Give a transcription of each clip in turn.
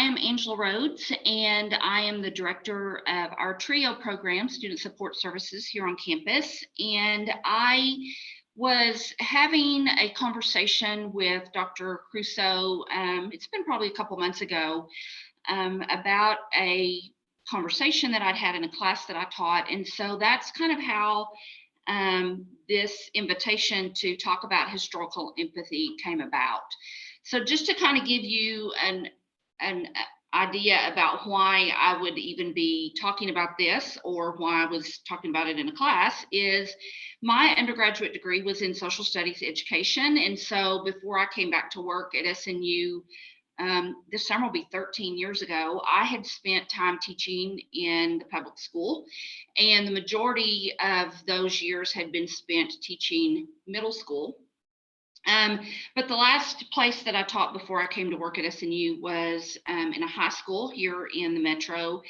am Angela Rhodes, and I am the director of our TRIO program, Student Support Services, here on campus. And I was having a conversation with Dr. Crusoe, it's been probably a couple months ago, about a conversation that I'd had in a class that I taught. And so that's kind of how this invitation to talk about historical empathy came about. So just to kind of give you an idea about why I would even be talking about this, or why I was talking about it in a class, is my undergraduate degree was in social studies education. And so before I came back to work at SNU, this summer will be 13 years ago, I had spent time teaching in the public school, and the majority of those years had been spent teaching middle school. But the last place that I taught before I came to work at SNU was in a high school here in the metro,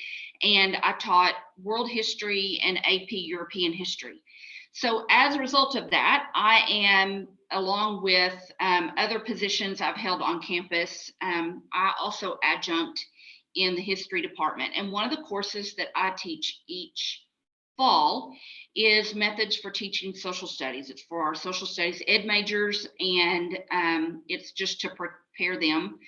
and I taught world history and AP European history. So as a result of that, I am, along with other positions I've held on campus, I also adjunct in the history department. And one of the courses that I teach each fall is methods for teaching social studies. It's for our social studies ed majors, and it's just to prepare them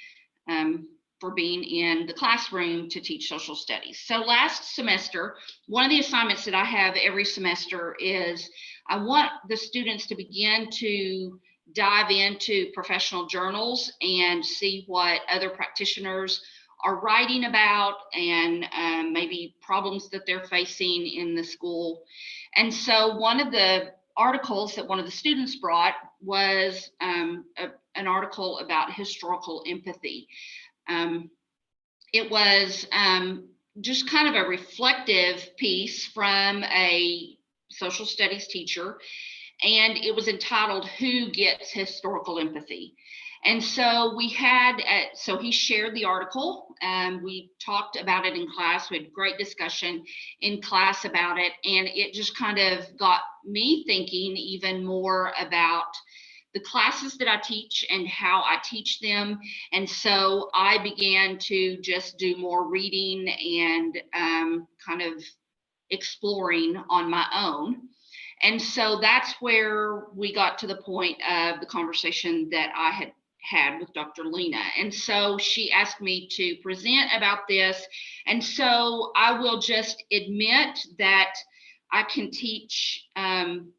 for being in the classroom to teach social studies. So last semester, one of the assignments that I have every semester is I want the students to begin to dive into professional journals and see what other practitioners are writing about, and maybe problems that they're facing in the school. And so one of the articles that one of the students brought was an article about historical empathy. It was just kind of a reflective piece from a social studies teacher, and it was entitled, "Who Gets Historical Empathy?" And so we had, so he shared the article, and we talked about it in class. We had great discussion in class about it, and it just kind of got me thinking even more about the classes that I teach and how I teach them. And so I began to just do more reading and kind of exploring on my own. And so that's where we got to the point of the conversation that I had with Dr. Lena. And so she asked me to present about this. And so I will just admit that I can teach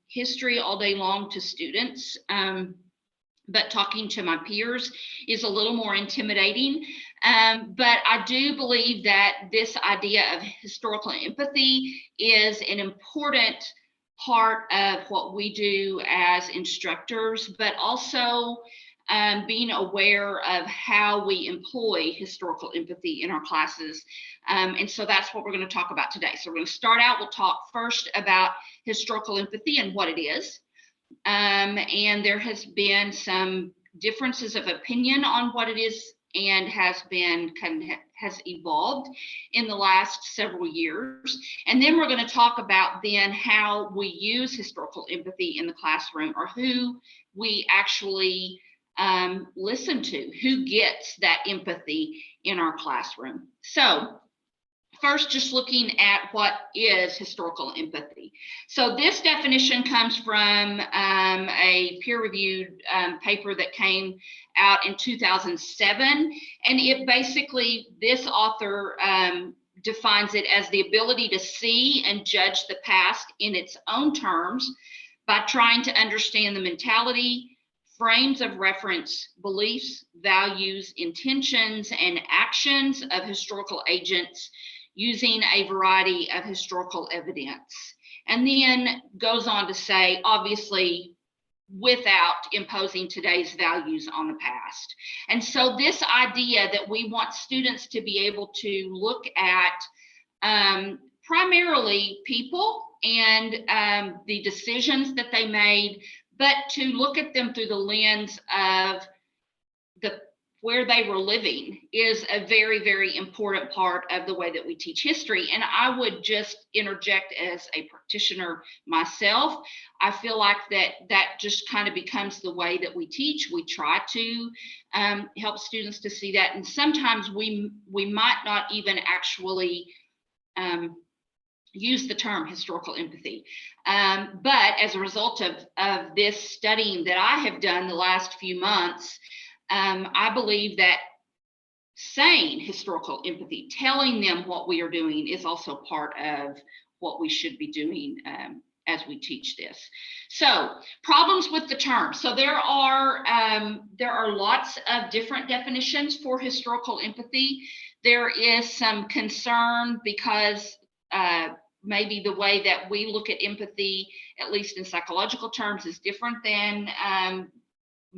history all day long to students, but talking to my peers is a little more intimidating. But I do believe that this idea of historical empathy is an important part of what we do as instructors, but also being aware of how we employ historical empathy in our classes. And so that's what we're going to talk about today. So we're going to start out, we'll talk first about historical empathy and what it is. And there has been some differences of opinion on what it is, and has evolved in the last several years. And then we're going to talk about then how we use historical empathy in the classroom, or who we actually listen to, who gets that empathy in our classroom. So first, just looking at what is historical empathy. So this definition comes from a peer-reviewed paper that came out in 2007. And it basically, this author defines it as the ability to see and judge the past in its own terms by trying to understand the mentality, frames of reference, beliefs, values, intentions, and actions of historical agents using a variety of historical evidence. And then goes on to say, obviously, without imposing today's values on the past. And so this idea that we want students to be able to look at primarily people and the decisions that they made, but to look at them through the lens of where they were living is a very, very important part of the way that we teach history. And I would just interject, as a practitioner myself, I feel like that just kind of becomes the way that we teach. We try to help students to see that. And sometimes we might not even actually use the term historical empathy. But as a result of this studying that I have done the last few months, I believe that saying historical empathy, telling them what we are doing, is also part of what we should be doing as we teach this. So, problems with the term. So there are lots of different definitions for historical empathy. There is some concern because maybe the way that we look at empathy, at least in psychological terms, is different than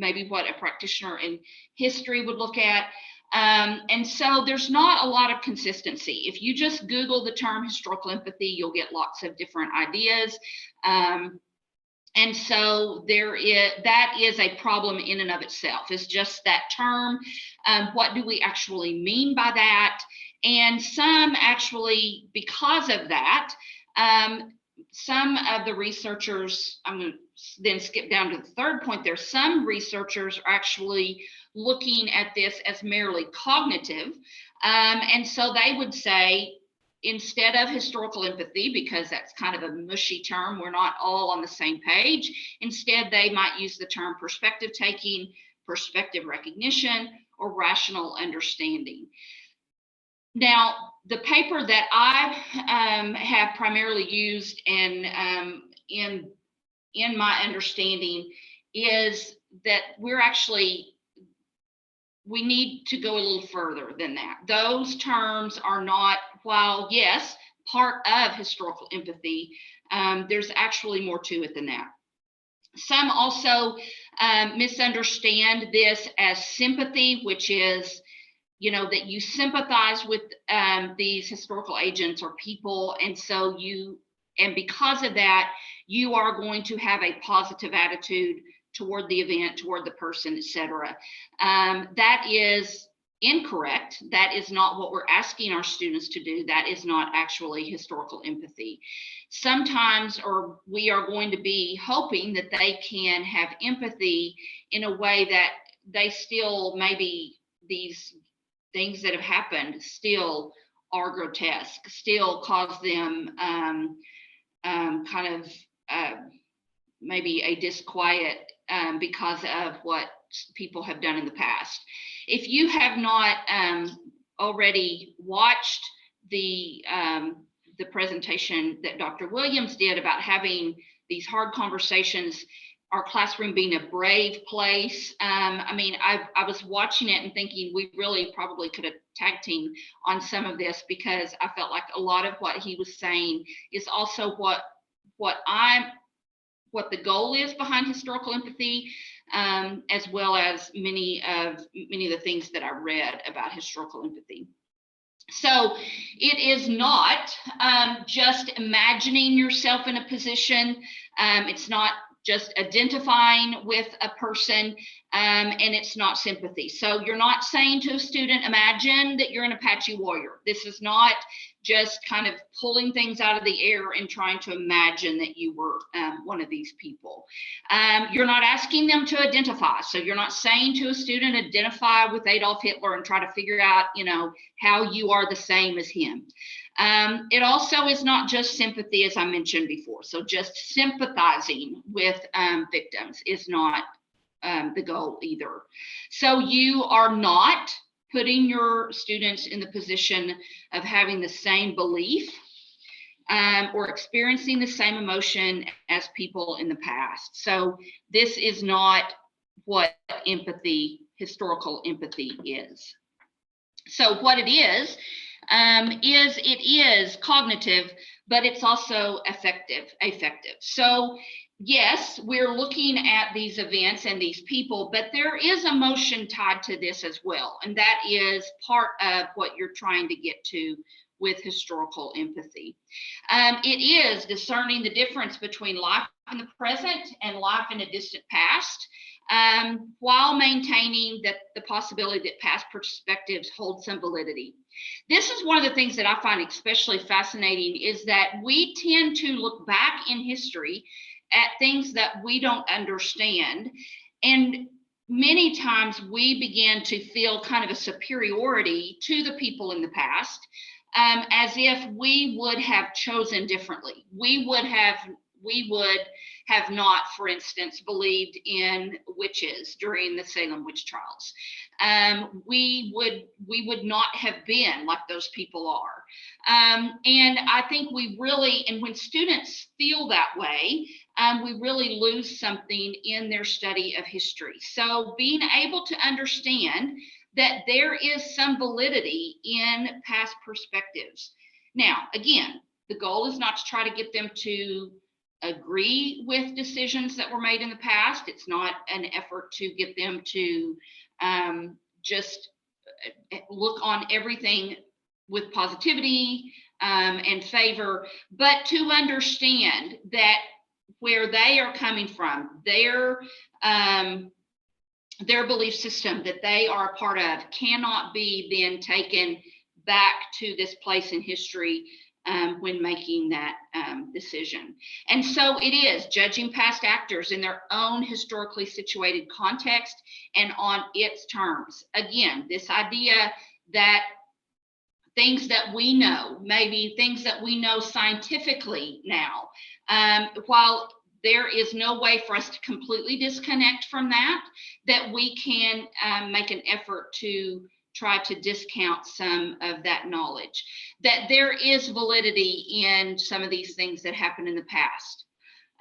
maybe what a practitioner in history would look at. And so there's not a lot of consistency. If you just Google the term historical empathy, you'll get lots of different ideas. And so that is a problem in and of itself. It's just that term. What do we actually mean by that? And some actually, because of that, some of the researchers, I'm going to then skip down to the third point there, some researchers are actually looking at this as merely cognitive. And so they would say, instead of historical empathy, because that's kind of a mushy term, we're not all on the same page, instead they might use the term perspective taking, perspective recognition, or rational understanding. Now, the paper that I have primarily used in my understanding is that we need to go a little further than that. Those terms are not, while yes, part of historical empathy, there's actually more to it than that. Some also misunderstand this as sympathy, which is, that you sympathize with these historical agents or people, and because of that, you are going to have a positive attitude toward the event, toward the person, etc. That is incorrect. That is not what we're asking our students to do. That is not actually historical empathy. Sometimes, or we are going to be hoping that they can have empathy in a way that they still, maybe these things that have happened still are grotesque, still cause them maybe a disquiet because of what people have done in the past. If you have not already watched the presentation that Dr. Williams did about having these hard conversations, our classroom being a brave place. I was watching it and thinking we really probably could have tag teamed on some of this, because I felt like a lot of what he was saying is also what the goal is behind historical empathy, as well as many of the things that I read about historical empathy. So it is not just imagining yourself in a position. It's not just identifying with a person, and it's not sympathy. So you're not saying to a student, imagine that you're an Apache warrior. This is not just kind of pulling things out of the air and trying to imagine that you were one of these people. You're not asking them to identify. So you're not saying to a student, identify with Adolf Hitler and try to figure out, how you are the same as him. It also is not just sympathy, as I mentioned before. So just sympathizing with victims is not the goal either. So you are not putting your students in the position of having the same belief or experiencing the same emotion as people in the past. So this is not what historical empathy is. So what it is cognitive, but it's also effective. So yes, we're looking at these events and these people, but there is emotion tied to this as well. And that is part of what you're trying to get to with historical empathy. It is discerning the difference between life in the present and life in a distant past. while maintaining the possibility that past perspectives hold some validity. This is one of the things that I find especially fascinating, is that we tend to look back in history at things that we don't understand. And many times we begin to feel kind of a superiority to the people in the past, as if we would have chosen differently. We would have not, for instance, believed in witches during the Salem witch trials. We would not have been like those people are. And I think and when students feel that way, we really lose something in their study of history. So being able to understand that there is some validity in past perspectives. Now, again, the goal is not to try to get them to agree with decisions that were made in the past. It's not an effort to get them to just look on everything with positivity and favor, but to understand that where they are coming from, their belief system that they are a part of cannot be then taken back to this place in history when making that decision. And so it is judging past actors in their own historically situated context and on its terms. Again, this idea that things that we know, maybe things that we know scientifically now, while there is no way for us to completely disconnect from that we can make an effort to try to discount some of that knowledge, that there is validity in some of these things that happened in the past.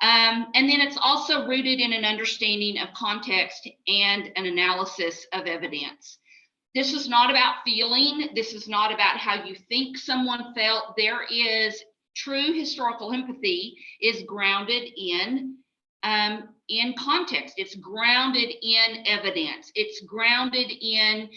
And then it's also rooted in an understanding of context and an analysis of evidence. This is not about feeling. This is not about how you think someone felt. There is true historical empathy is grounded in context. It's grounded in evidence. It's grounded in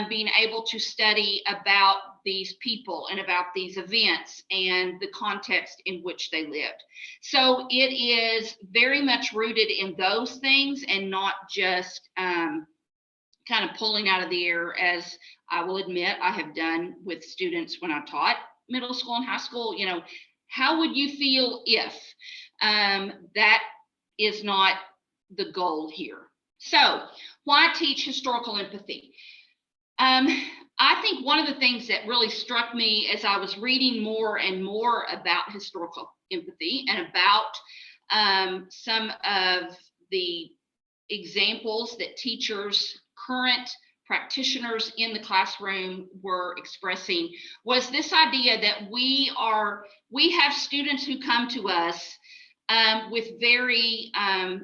being able to study about these people and about these events and the context in which they lived. So it is very much rooted in those things and not just kind of pulling out of the air, as I will admit I have done with students when I taught middle school and high school. You know, how would you feel if? That is not the goal here. So why teach historical empathy? I think one of the things that really struck me as I was reading more and more about historical empathy and about some of the examples that teachers, current practitioners in the classroom were expressing was this idea that we have students who come to us with very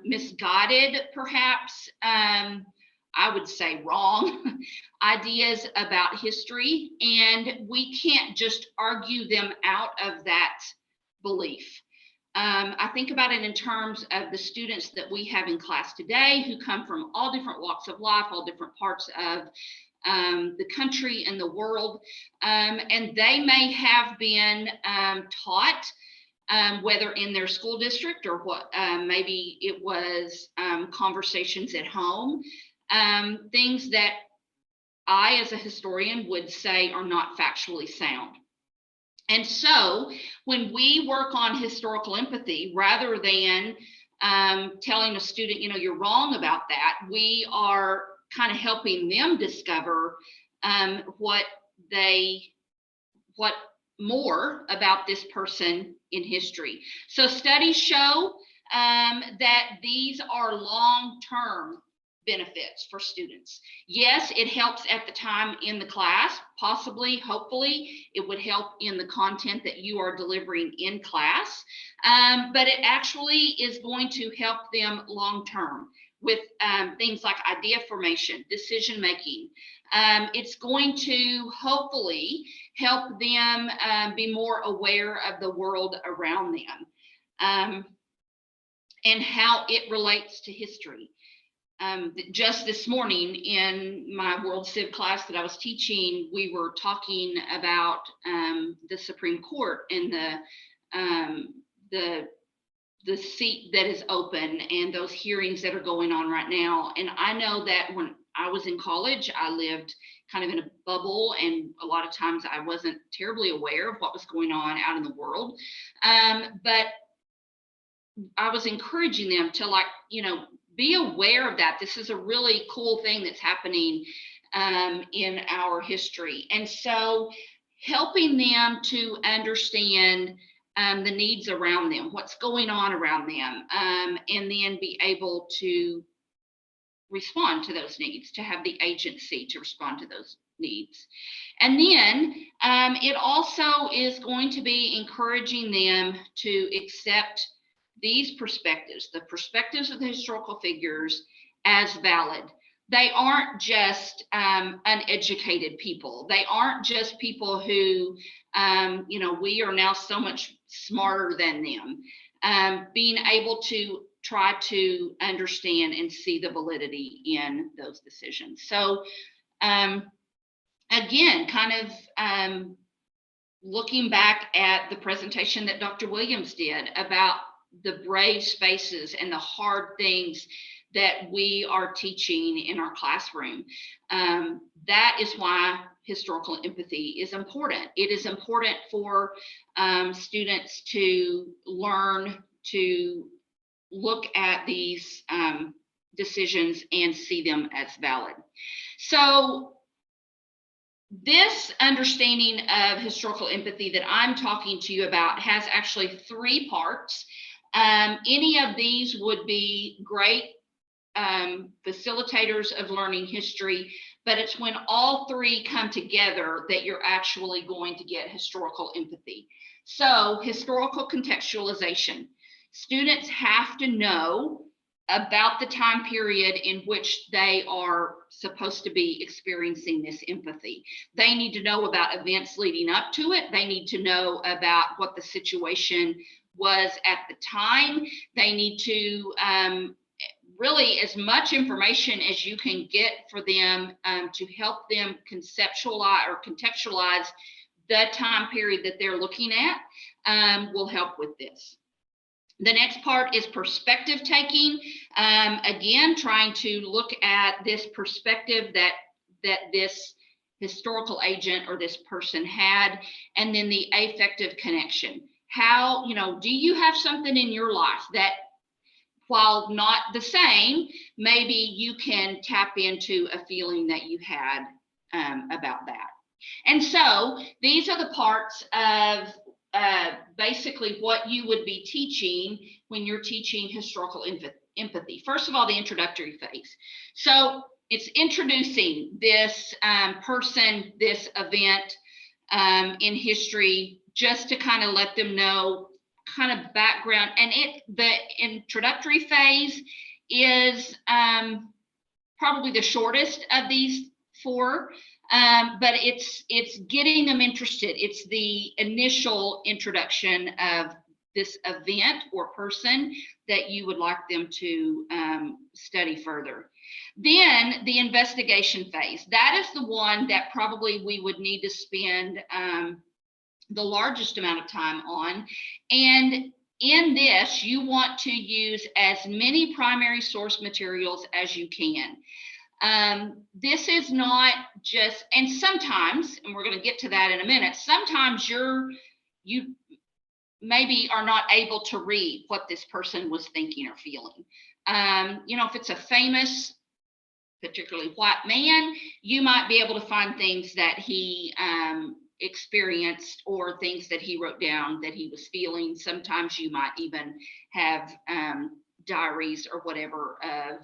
misguided, perhaps, I would say wrong ideas about history, and we can't just argue them out of that belief. I think about it in terms of the students that we have in class today who come from all different walks of life, all different parts of the country and the world, and they may have been taught, whether in their school district or what, maybe it was conversations at home, things that I, as a historian, would say are not factually sound. And so when we work on historical empathy, rather than telling a student, you know, you're wrong about that, we are kind of helping them discover what more about this person in history. So studies show that these are long-term benefits for students. Yes, it helps at the time in the class, possibly, hopefully, it would help in the content that you are delivering in class, but it actually is going to help them long-term with things like idea formation, decision-making. It's going to hopefully help them be more aware of the world around them and how it relates to history. Just this morning in my World Civ class that I was teaching, we were talking about the Supreme Court and the the seat that is open and those hearings that are going on right now. And I know that when I was in college, I lived kind of in a bubble, and a lot of times I wasn't terribly aware of what was going on out in the world. But I was encouraging them to, like, be aware of that. This is a really cool thing that's happening in our history. And so helping them to understand the needs around them, what's going on around them, and then be able to respond to those needs, to have the agency to respond to those needs. And then it also is going to be encouraging them to accept these perspectives, the perspectives of the historical figures, as valid. They aren't just uneducated people. They aren't just people who, we are now so much smarter than them. Being able to try to understand and see the validity in those decisions. So again, kind of looking back at the presentation that Dr. Williams did about the brave spaces and the hard things that we are teaching in our classroom. That is why historical empathy is important. It is important for students to learn to look at these decisions and see them as valid. So this understanding of historical empathy that I'm talking to you about has actually 3 parts. Any of these would be great facilitators of learning history, but it's when all 3 come together that you're actually going to get historical empathy. So historical contextualization. Students have to know about the time period in which they are supposed to be experiencing this empathy. They need to know about events leading up to it. They need to know about what the situation was at the time. They need to really as much information as you can get for them to help them conceptualize or contextualize the time period that they're looking at will help with this. The next part is perspective taking. Again, trying to look at this perspective that this historical agent or this person had, and then the affective connection. How, do you have something in your life that, while not the same, maybe you can tap into a feeling that you had about that. And so these are the parts of basically what you would be teaching when you're teaching historical empathy. First of all, the introductory phase. So it's introducing this person, this event in history, just to kind of let them know kind of background. And the introductory phase is probably the shortest of these 4. But it's getting them interested. It's the initial introduction of this event or person that you would like them to study further. Then the investigation phase. That is the one that probably we would need to spend the largest amount of time on. And in this, you want to use as many primary source materials as you can. This is not just, and sometimes, and we're going to get to that in a minute, sometimes you maybe are not able to read what this person was thinking or feeling. If it's a famous, particularly white man, you might be able to find things that he experienced or things that he wrote down that he was feeling. Sometimes you might even have diaries or whatever of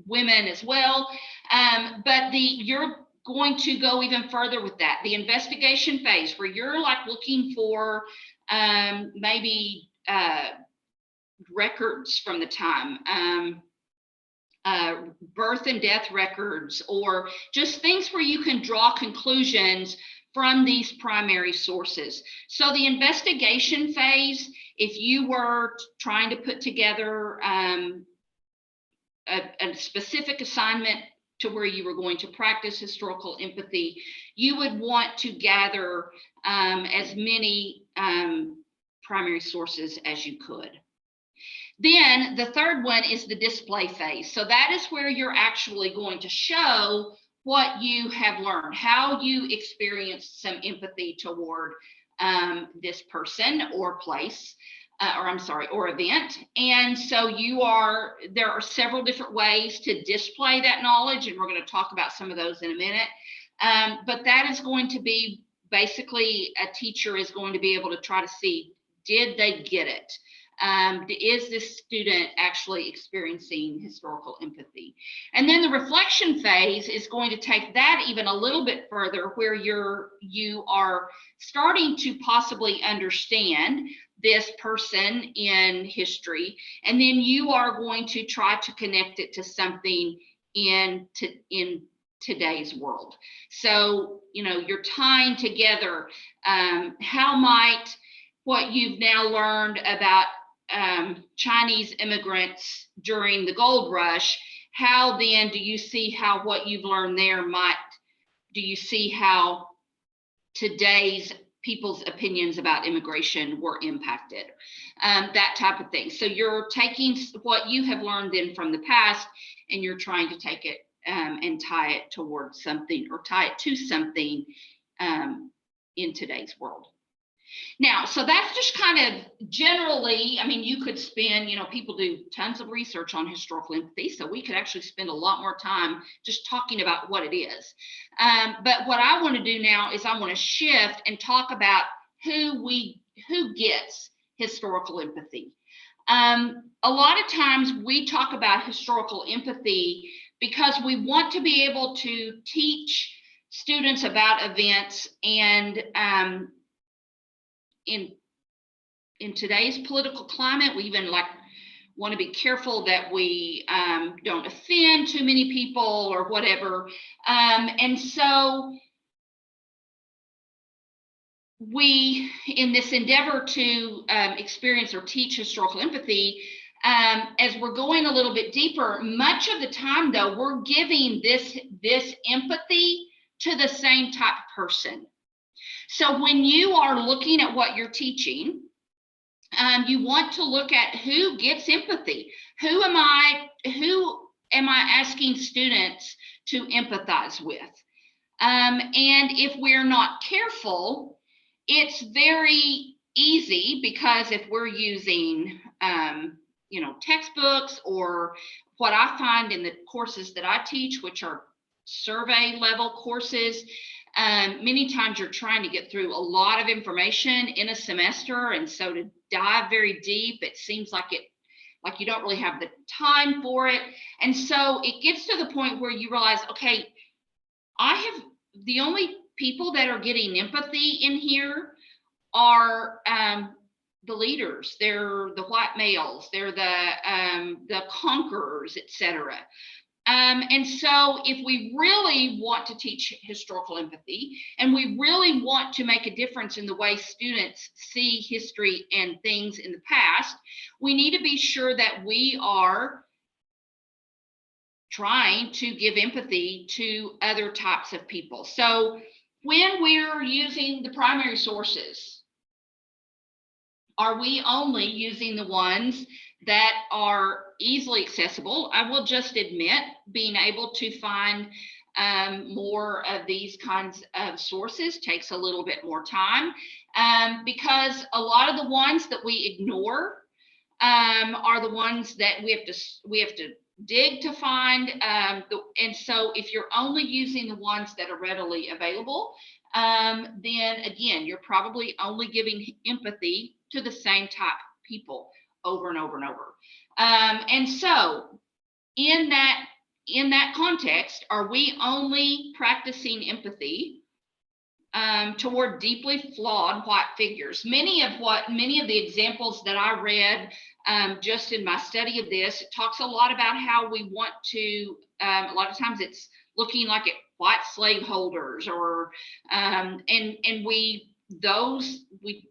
women as well. But you're going to go even further with that. The investigation phase, where you're like looking for maybe records from the time, birth and death records, or just things where you can draw conclusions from these primary sources. So the investigation phase, if you were trying to put together a specific assignment to where you were going to practice historical empathy, you would want to gather as many primary sources as you could. Then the third one is the display phase. So that is where you're actually going to show what you have learned, how you experienced some empathy toward this person or place, or event. And so there are several different ways to display that knowledge, and we're going to talk about some of those in a minute. But that is going to be basically, a teacher is going to be able to try to see, did they get it? Is this student actually experiencing historical empathy? And then the reflection phase is going to take that even a little bit further, where you are starting to possibly understand this person in history, and then you are going to try to connect it to something in today's world. So, you're tying together how might what you've now learned about Chinese immigrants during the gold rush, how then do you see how what you've learned there do you see how today's people's opinions about immigration were impacted, that type of thing. So you're taking what you have learned then from the past, and you're trying to take it and tie it towards something, or tie it to something in today's world. Now, so that's just kind of generally, you could spend, people do tons of research on historical empathy, so we could actually spend a lot more time just talking about what it is. But what I want to do now is I want to shift and talk about who gets historical empathy. A lot of times we talk about historical empathy because we want to be able to teach students about events, and in today's political climate, we even want to be careful that we don't offend too many people or whatever. And so we, in this endeavor to experience or teach historical empathy, as we're going a little bit deeper, much of the time though, we're giving this empathy to the same type of person. So when you are looking at what you're teaching, you want to look at who gets empathy. Who am I asking students to empathize with? And if we're not careful, it's very easy, because if we're using textbooks, or what I find in the courses that I teach, which are survey level courses, many times you're trying to get through a lot of information in a semester, and so to dive very deep, it seems like you don't really have the time for it. And so it gets to the point where you realize, okay, the only people that are getting empathy in here are the leaders. They're the white males, they're the conquerors, etc. And so if we really want to teach historical empathy, and we really want to make a difference in the way students see history and things in the past, we need to be sure that we are trying to give empathy to other types of people. So when we're using the primary sources, are we only using the ones that are easily accessible? I will just admit, being able to find more of these kinds of sources takes a little bit more time, because a lot of the ones that we ignore are the ones that we have to dig to find. And so if you're only using the ones that are readily available, then again, you're probably only giving empathy to the same type of people over and over and over. And so in that context, are we only practicing empathy toward deeply flawed white figures? Many of the examples that I read just in my study of this, it talks a lot about how we want to, a lot of times it's looking like at white slaveholders, or and we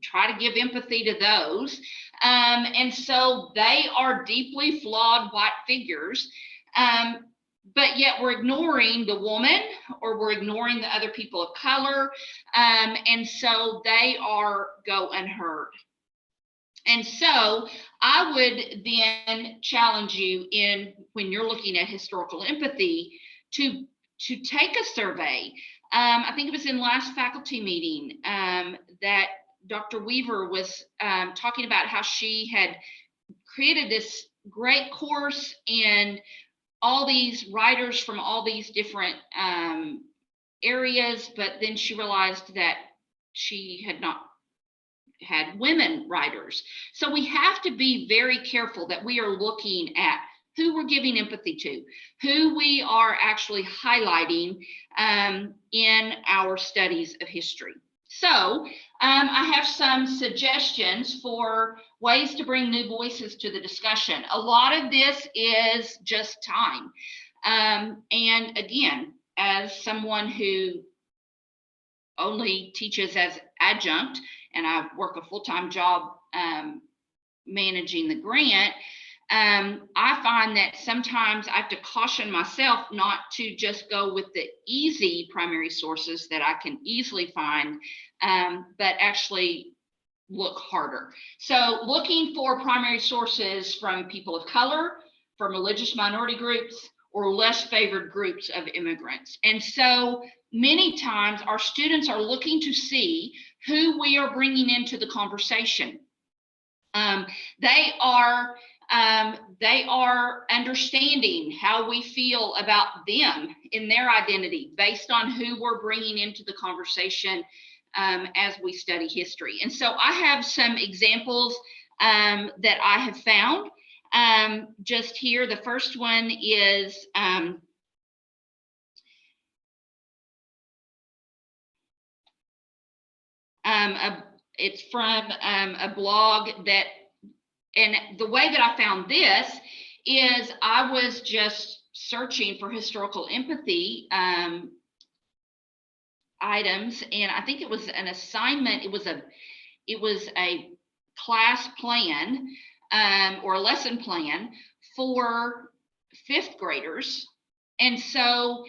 try to give empathy to those, and so they are deeply flawed white figures, but yet we're ignoring the woman, or we're ignoring the other people of color, and so they go unheard. And so I would then challenge you when you're looking at historical empathy to take a survey. I think it was in last faculty meeting that Dr. Weaver was talking about how she had created this great course and all these writers from all these different areas, but then she realized that she had not had women writers. So we have to be very careful that we are looking at who we're giving empathy to, who we are actually highlighting in our studies of history. So I have some suggestions for ways to bring new voices to the discussion. A lot of this is just time. And again, as someone who only teaches as adjunct, and I work a full-time job managing the grant, I find that sometimes I have to caution myself not to just go with the easy primary sources that I can easily find, but actually look harder. So looking for primary sources from people of color, from religious minority groups, or less favored groups of immigrants. And so many times our students are looking to see who we are bringing into the conversation. They are understanding how we feel about them in their identity based on who we're bringing into the conversation as we study history. And so I have some examples that I have found just here. The first one is it's from a blog that, and the way that I found this is I was just searching for historical empathy items, and I think it was an assignment. It was a class plan or a lesson plan for fifth graders. And so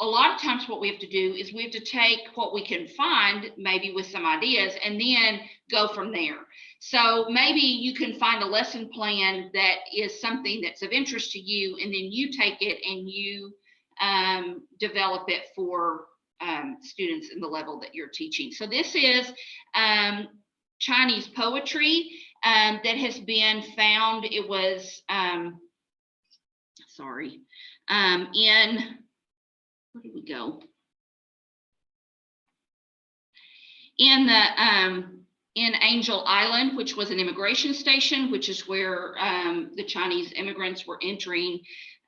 a lot of times what we have to do is we have to take what we can find, maybe with some ideas, and then go from there. So maybe you can find a lesson plan that is something that's of interest to you, and then you take it and you develop it for students in the level that you're teaching. So this is Chinese poetry that has been found. It was, in, where did we go? In Angel Island, which was an immigration station, which is where the Chinese immigrants were entering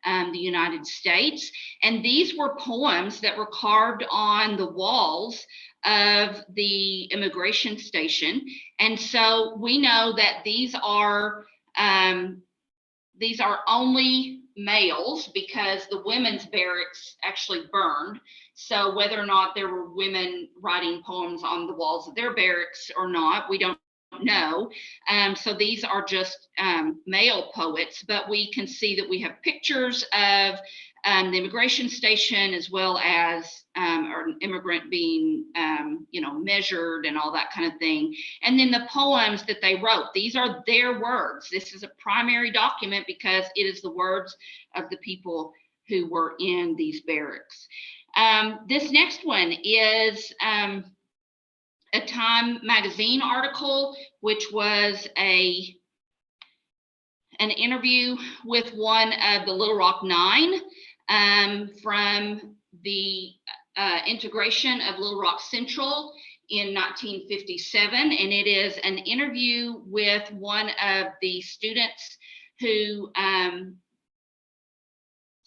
the United States. And these were poems that were carved on the walls of the immigration station. And so we know that these are only males because the women's barracks actually burned. So whether or not there were women writing poems on the walls of their barracks or not, we don't know. So these are just male poets, but we can see that we have pictures of the immigration station, as well as an immigrant being measured and all that kind of thing. And then the poems that they wrote, these are their words. This is a primary document because it is the words of the people who were in these barracks. This next one is a Time magazine article, which was an interview with one of the Little Rock Nine from the integration of Little Rock Central in 1957. And it is an interview with one of the students who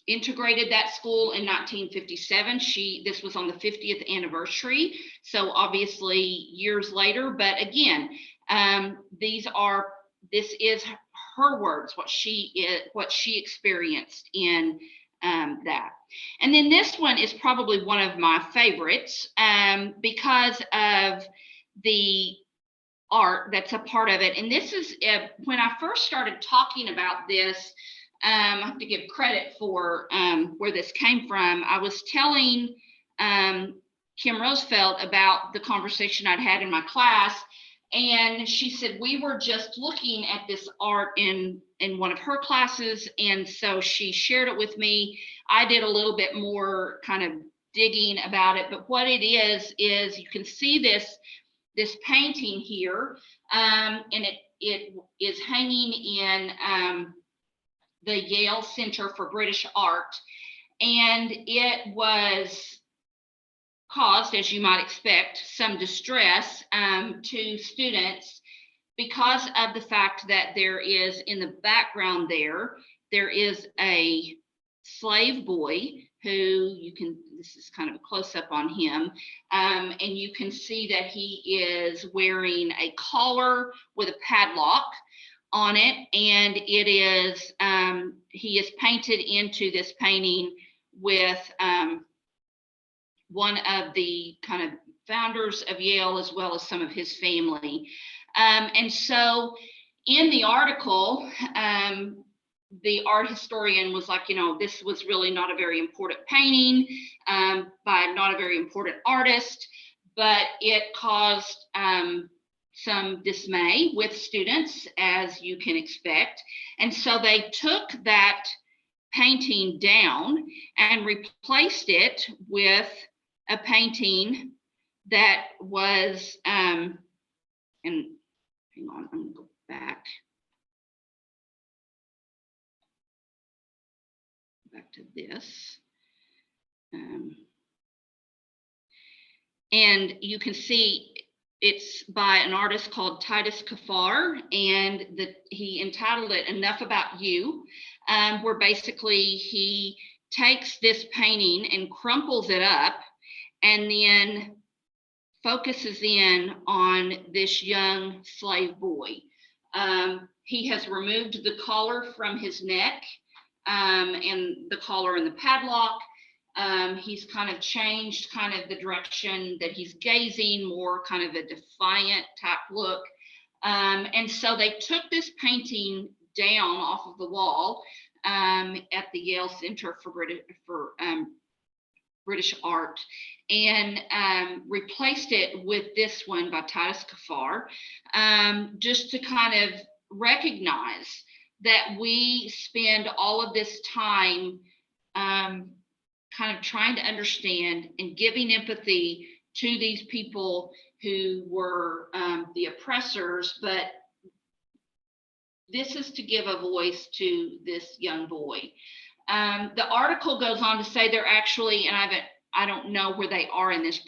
integrated that school in 1957. This was on the 50th anniversary, so obviously years later. But again, this is her words, what she experienced in that. And then this one is probably one of my favorites because of the art that's a part of it. And this is when I first started talking about this. I have to give credit for where this came from. I was telling Kim Roosevelt about the conversation I'd had in my class And she said, we were just looking at this art in one of her classes. And so she shared it with me. I did a little bit more kind of digging about it. But what it is you can see this painting here. And it is hanging in the Yale Center for British Art. And it was caused, as you might expect, some distress to students because of the fact that there is in the background there is a slave boy who you can, this is kind of a close-up on him, and you can see that he is wearing a collar with a padlock on it, and it is, he is painted into this painting with one of the kind of founders of Yale, as well as some of his family. And so in the article, the art historian was like, this was really not a very important painting by not a very important artist, but it caused some dismay with students, as you can expect. And so they took that painting down and replaced it with a painting that was, and hang on, I'm gonna go back to this. And you can see it's by an artist called Titus Kaffar, and he entitled it Enough About You, where basically he takes this painting and crumples it up and then focuses in on this young slave boy. He has removed the collar from his neck and the collar and the padlock. He's kind of changed kind of the direction that he's gazing, more kind of a defiant type look. And so they took this painting down off of the wall at the Yale Center for British Art and replaced it with this one by Titus Kaffar, just to kind of recognize that we spend all of this time kind of trying to understand and giving empathy to these people who were the oppressors, but this is to give a voice to this young boy. The article goes on to say they're actually, and I don't know where they are in this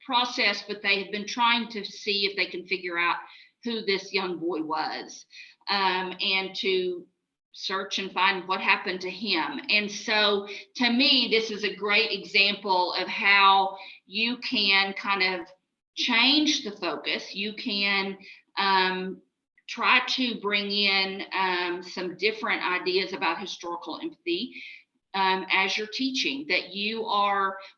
process, but they have been trying to see if they can figure out who this young boy was, and to search and find what happened to him. And so to me, this is a great example of how you can kind of change the focus. You can try to bring in some different ideas about historical empathy as you're teaching, that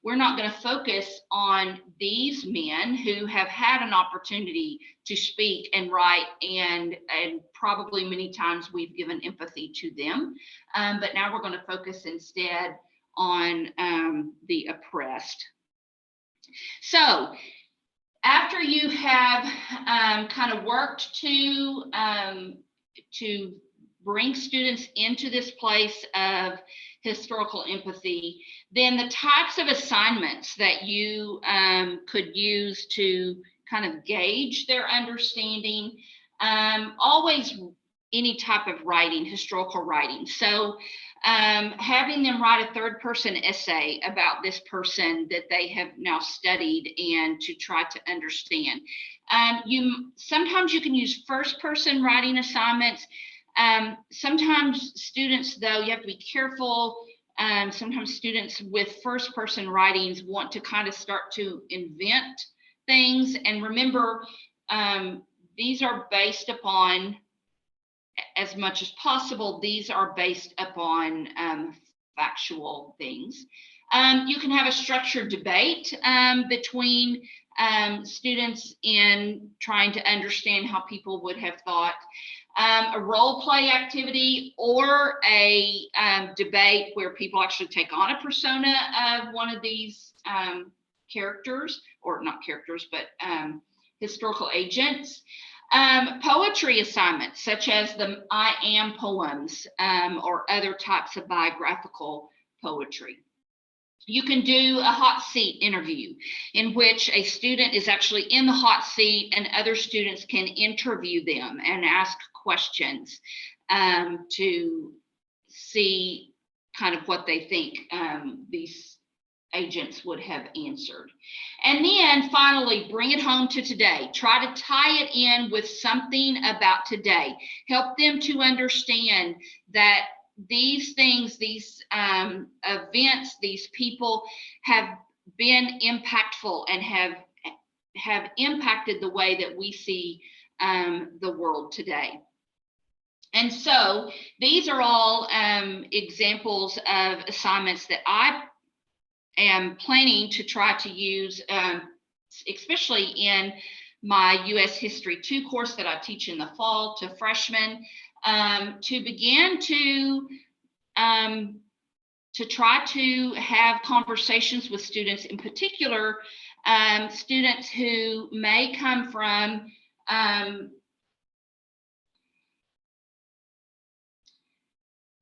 we're not going to focus on these men who have had an opportunity to speak and write, and probably many times we've given empathy to them, but now we're going to focus instead on the oppressed. So after you have kind of worked to bring students into this place of historical empathy, then the types of assignments that you could use to kind of gauge their understanding, always any type of writing, historical writing. So having them write a third-person essay about this person that they have now studied and to try to understand. Sometimes you can use first-person writing assignments. Sometimes students, though, you have to be careful. Sometimes students with first-person writings want to kind of start to invent things. And remember, these are based upon, as much as possible, these are based upon factual things. You can have a structured debate between students in trying to understand how people would have thought. A role play activity, or a debate where people actually take on a persona of one of these characters, or not characters, but historical agents. Poetry assignments, such as the I Am poems, or other types of biographical poetry. You can do a hot seat interview in which a student is actually in the hot seat and other students can interview them and ask questions to see kind of what they think these agents would have answered. And then finally, bring it home to today. Try to tie it in with something about today. Help them to understand that these things, these events, these people have been impactful and have impacted the way that we see the world today. And so these are all examples of assignments that I am planning to try to use, especially in my U.S. History 2 course that I teach in the fall to freshmen, to begin to try to have conversations with students, in particular, students who may come from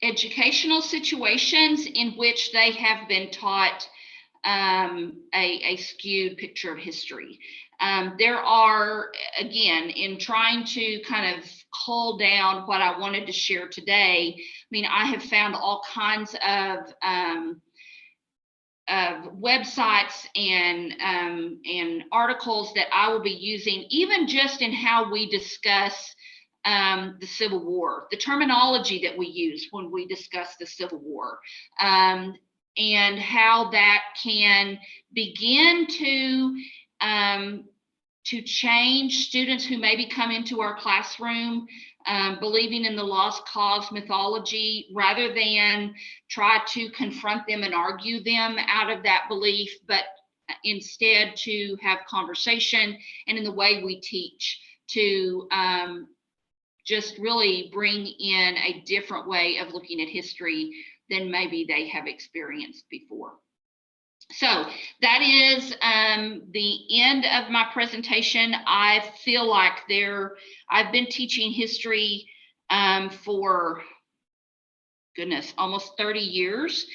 educational situations in which they have been taught a skewed picture of history. There are, again, in trying to kind of cull down what I wanted to share today, I mean, I have found all kinds of websites and articles that I will be using, even just in how we discuss the Civil War, the terminology that we use when we discuss the Civil War, and how that can begin to change students who maybe come into our classroom believing in the lost cause mythology, rather than try to confront them and argue them out of that belief, but instead to have conversation, and in the way we teach to just really bring in a different way of looking at history than maybe they have experienced before. So that is the end of my presentation. I feel like I've been teaching history for, goodness, almost 30 years.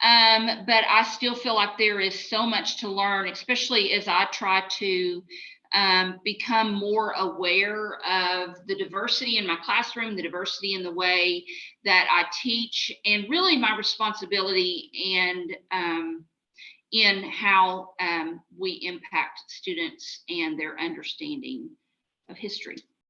But I still feel like there is so much to learn, especially as I try to become more aware of the diversity in my classroom, the diversity in the way that I teach, and really my responsibility and in how we impact students and their understanding of history.